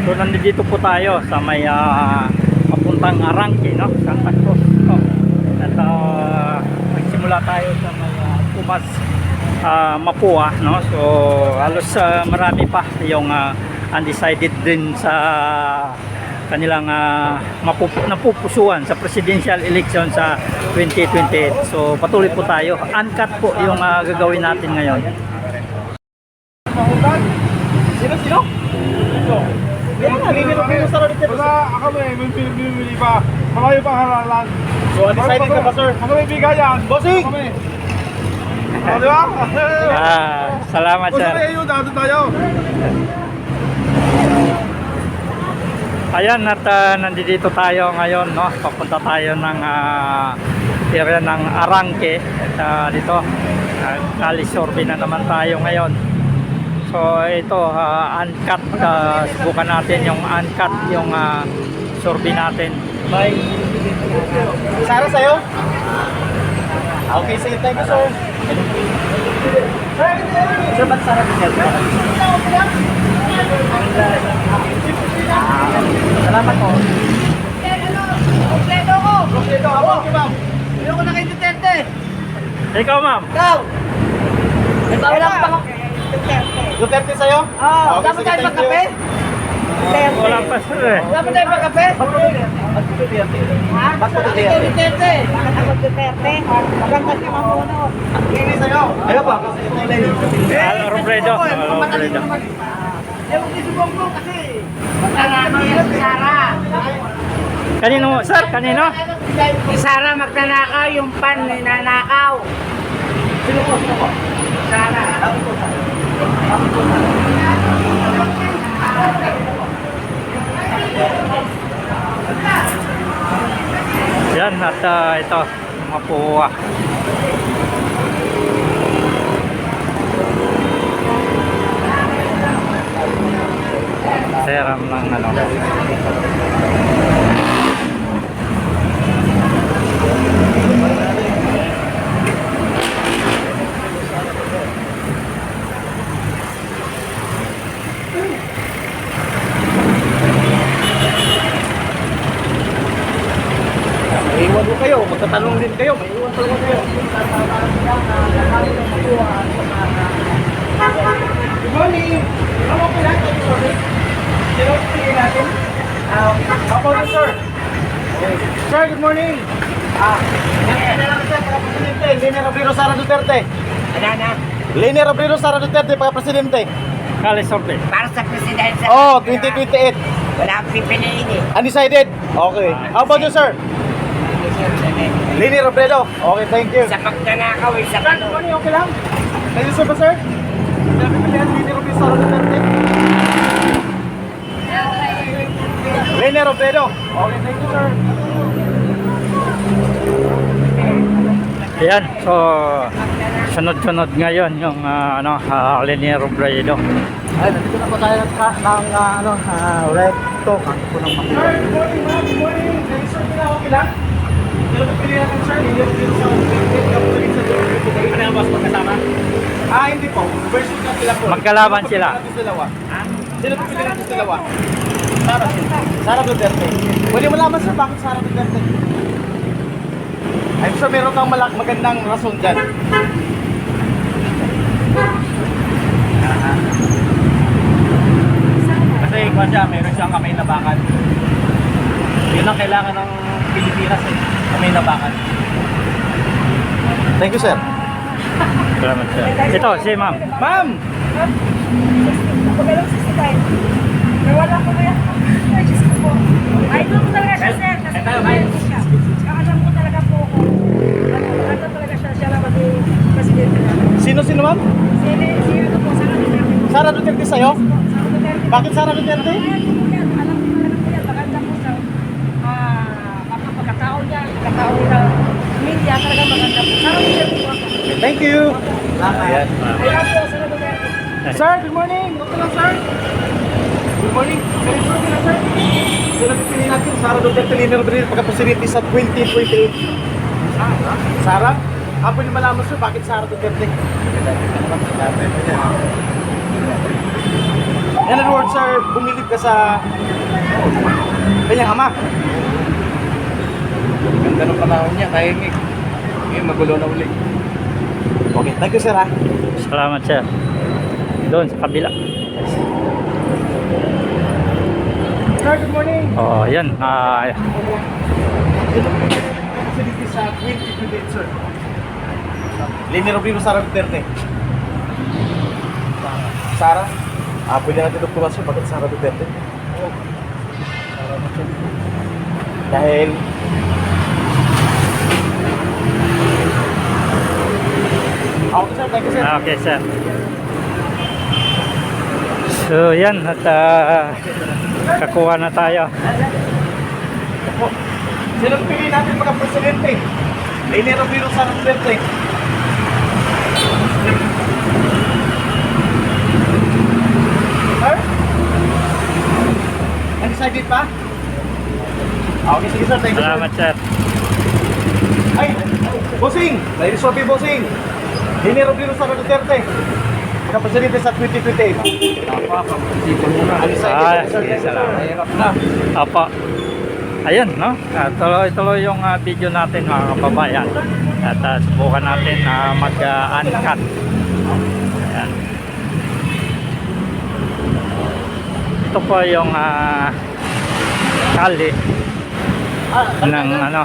So nandito po tayo sa may papuntang Arangke, no? Santa Cruz. So, at magsimula tayo sa may Tomas Mapua, no? So halos marami pa yung undecided din sa kanilang napupusuan sa presidential election sa 2028. So patuloy po tayo. Uncut po yung gagawin natin ngayon. Sino? Yan na, hindi sa radite. Basta ako may mimili pa. Malayo pa halalan. So, undecided ka ba, sir? Ano may bigayan? Bossing! Di ba? Salamat, sir. Gusto kayo, dito tayo. Ayan, at nandito tayo ngayon, no? Papunta tayo ng area ng Arangke. At dito, Kalisorbe na naman tayo ngayon. So ito, uncut, subukan natin yung uncut, yung sorbe natin. Bye. Sara sa'yo? Okay, sige, thank you, sir. Sir, ba't Sara din? Salamat po. Kompleto ko! Kompleto ako, ma'am. Hindi ko na kay Duterte. Ikaw, ma'am. Ikaw! Wala pa ako. Duterte sa'yo? Oo. Dapat tayo magkape? Wala pa, sir eh. Dapat tayo magkape? Ha? Ba't po Ikaw Duterte. Bakit ako Duterte? Maganda si Mamuno. Hindi sa'yo. Ayaw pa. Robredo. Robredo. Ewan ko si Bongbong kasi. Magtanakaw yan si Sara. Kanino, sir? Kanino? Si Sara magtanakaw, yung pan ninanakaw. Sino po? Sara. Yan, at ito, Mapua. Seram lang ano. Iwan mo kayo, magtatanong din kayo, may iwan talaga kayo. Good morning! Ano po lang? Sorry. Sino tingin natin? How about you, sir? Sir, good morning! Ano lang sir, para Presidente, Lene Robredo Sara Duterte. Ano? Lene Robredo Sara Duterte, para Presidente. Kalisorbe. Para sa presidensya. Oh, 2028. Wala akong pipiliin eh. Undecided. Okay. How about you, sir? Lene Robredo. Okay, thank you. Sa pagtanakaw, isa pa Good morning, okay lang? Thank you, sir ba, sir? Sabi ko yan, Lene Robredo Sara Duterte. Lene Robredo. Okay, thank you, sir. Ayan, so sunod-sunod ngayon yung Lene Robredo. Ay, nandito na po tayo ng recto. Kanto po ng mga. Sir, good morning, ma'am. Good morning. Sir, okay lang? Sino po pili natin, sir? Lene Robredo Sara Duterte. Ano ang mas magkasama? Hindi po. Versus na sila po. Magkalaban sila. Sino po pili natin dalawa? Sara Duterte. Pwede malaman, sir, bakit Sara Duterte? I'm sure meron kang magandang rason dyan. Kasi kung siya, meron siyang kamay na bakal. Yun ang kailangan ng Pilipinas eh. Kamay na bakal. Thank you, sir. Salamat, sir. Ito, si ma'am. Ma'am! Pagkalong 65. Nawala ko na yan. Ay, Diyos ko po. Idol ko talaga siya, sir. Kasi idol ko siya. Kakalam ko talaga po ako. Ano talaga siya lang presidente namin. Sino ma'am? Sino po, Sara Duterte. Sara Duterte sa'yo? Sara Duterte. Bakit Sara Duterte? Alam ko yan. Maganda po sa pagkatao niya. Pagkatao niya. Media talaga maganda po. Sara Duterte po ako. Thank you! Ayan. Ayan po, Sara Duterte. Sir, good morning! Okay lang, sir? Good morning! Okay lang, sir? Sino pipili natin? Sara Duterte, Lene Robredo, pagka-presidente sa 2028. Sara? Ako yung malaman, sir, bakit Sara Duterte? In other words, sir, bumilib ka sa kanyang ama. Ganda ng panahon niya, tahimik. Ngayon, magulo na uli. Okay, thank you, sir, ha. Salamat sir. Doon sa kabila. Sir, good morning. Oh, yan. Facility sa 2028, sir. Lini Robino, Sara Duterte. Sara? Pwede natin ito pumasok. Bakit Sara Duterte? Dahil okay, sir. Thank you, sir. Okay sir. So yan at kakuha na tayo. Sinong pili natin mga presidente? Lini Robino, Sara Duterte. Sir? Undecided pa? Okay, sige, sir. Thank you, sir. Salamat sir. Ay, bossing! Ladies and gentlemen, bossing! Lini Robino, Sara Duterte. Mga presidente sa 2028. Ah, sige, salamat. Mahirap na. Apa. Ayun, no? Tuloy-tuloy yung video natin mga kababayan. At subukan natin mag-uncut. Ayan. Ito po yung kali ng ano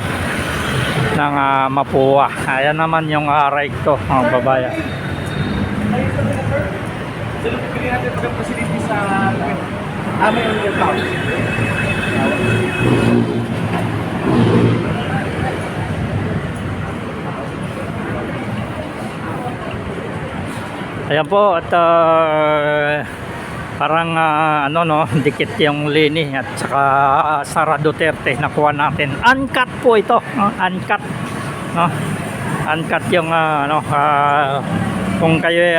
ng Mapua. Ayan naman yung recto mga kababayan. Sino pili natin mga presidente sa aming account? Ayan po at parang ano no, dikit yung Leni at saka Sara Duterte nakuha natin. Uncut po ito, no? Uncut, no? Uncut yung ano, kung kayo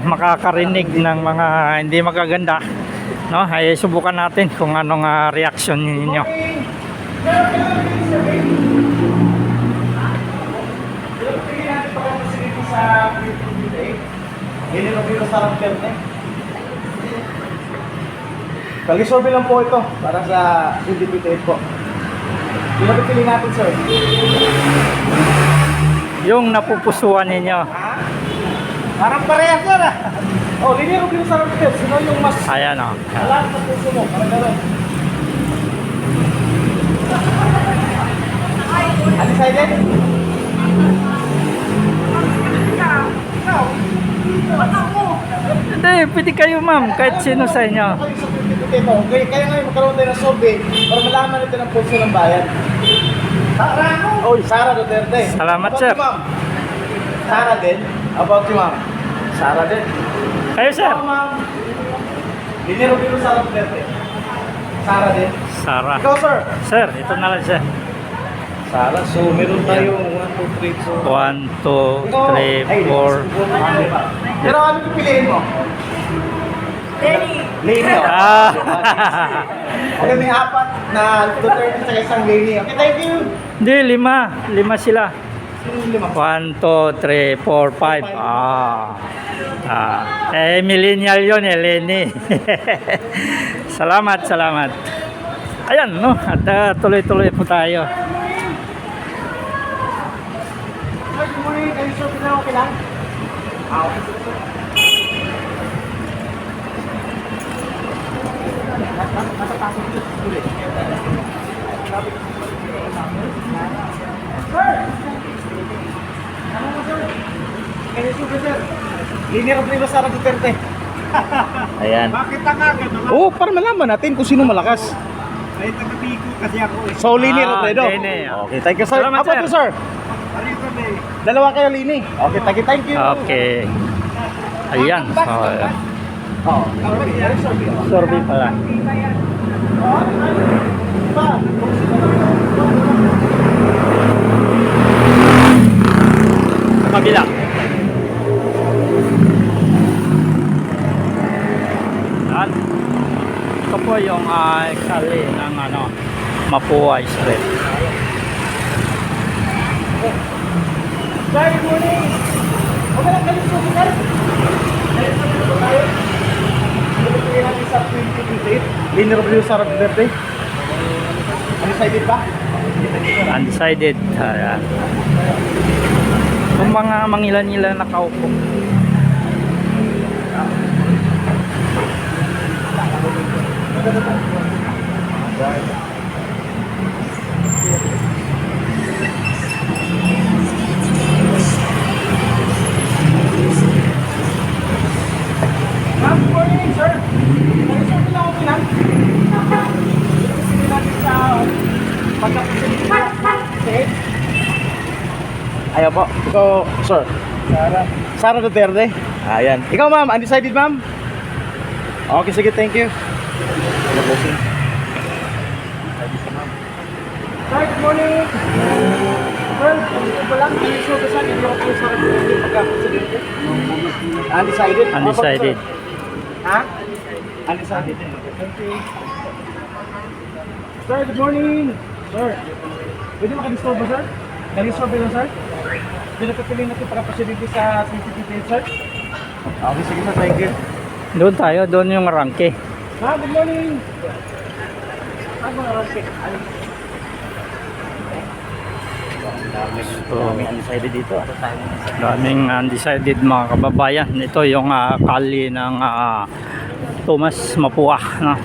makakarinig ng mga hindi magaganda, no, ay subukan natin kung anong reaction ninyo. Pili natin mga presidente sa 2028. Lini Robino, Sara Duterte. Kalisobi lang po ito para sa 2028 po. Sino pili natin, sir? Yung napupusuan ninyo. Parang parehas yan, ah. Oh, Lini Robino, Sara Duterte. Sino yung mas Ayan o. alam sa puso mo? Parang gano'n. Undecided? Hindi, pwede kayo ma'am, kahit sino sa inyo. Kaya ngayon magkaroon tayo ng survey para malaman natin ang puso ng bayan. Sara! Oy, Sara Duterte. Salamat, About sir. you, ma'am. Sara din. About you, ma'am. Sara din. Kayo sir. Ikaw, ma'am. Lini Robino, Sara Duterte. Sara din. Sara. Ikaw, sir. Sir, ito na lang sir. Sara. So, meron tayong 1, 2, 3, 4. 1, 2, 3, 4. Pero ano pipiliin mo? Lenny. Lini. Ah. Okay, may apat na Duterte sa isang Lini. Okay, thank you. Hindi, 5. 5 sila. Sino yung lima? 1, 2, 3, 4, 5. Millennial yun eh, Lenny. Salamat, salamat. Ayan, no? At tuloy-tuloy po tayo. Sir, good morning. Kayo, sir, okay lang? Okay, sir. Matatapos ito. Tuloy. Sir! Ano mo, sir? Kayo, sir. Lini Robino, Sara Duterte. Ayan. Bakit tangagad? Oo, para malaman natin kung sino malakas. Ay, taga-Biko kasi ako eh. So, Lini Robredo. Lini. Okay, thank you, sir. Salamat, How about you, sir? Dalawa kayo, Lini. Okay, thank you. Okay. Ayan. So, Oo. survey pala. Sa kabila. Yan. Ito po yung kali ng Mapua Street. Sir, good morning. Okay lang kayo, sir. Pinapili natin sa 2028. Winner of the Sarah birthday. Undecided ba? Undecided. Ayan. Yung mga mangilan-ilan nakaupo. Ma'am, good morning, sir. Nag-isip lang ako lang. Sige natin sa pagkapasilip. Okay. Ayaw po. Ikaw, sir. Sara Duterte. Ayan. Ikaw, ma'am. Undecided, ma'am? Okay, sige. Thank you. Sir, good morning. Sir, ito ba lang? Ano yung sugar sa inyo ako sa pagkapasilip? Undecided? Undecided. Ha? Undecided. Thank you. Sir, good morning. Sir, pwede makadisturb ba, sir? Nag-disturb ba, sir? Pinapapili natin para pasiliti sa CCTV, sir? Okay, sige, sir. Thank you. Doon tayo, doon yung arangke. Ha, good morning. Ano mga rasi? So, Undecided dito. daming undecided mga kababayan. Ito yung kali ng Tomas Mapua. No?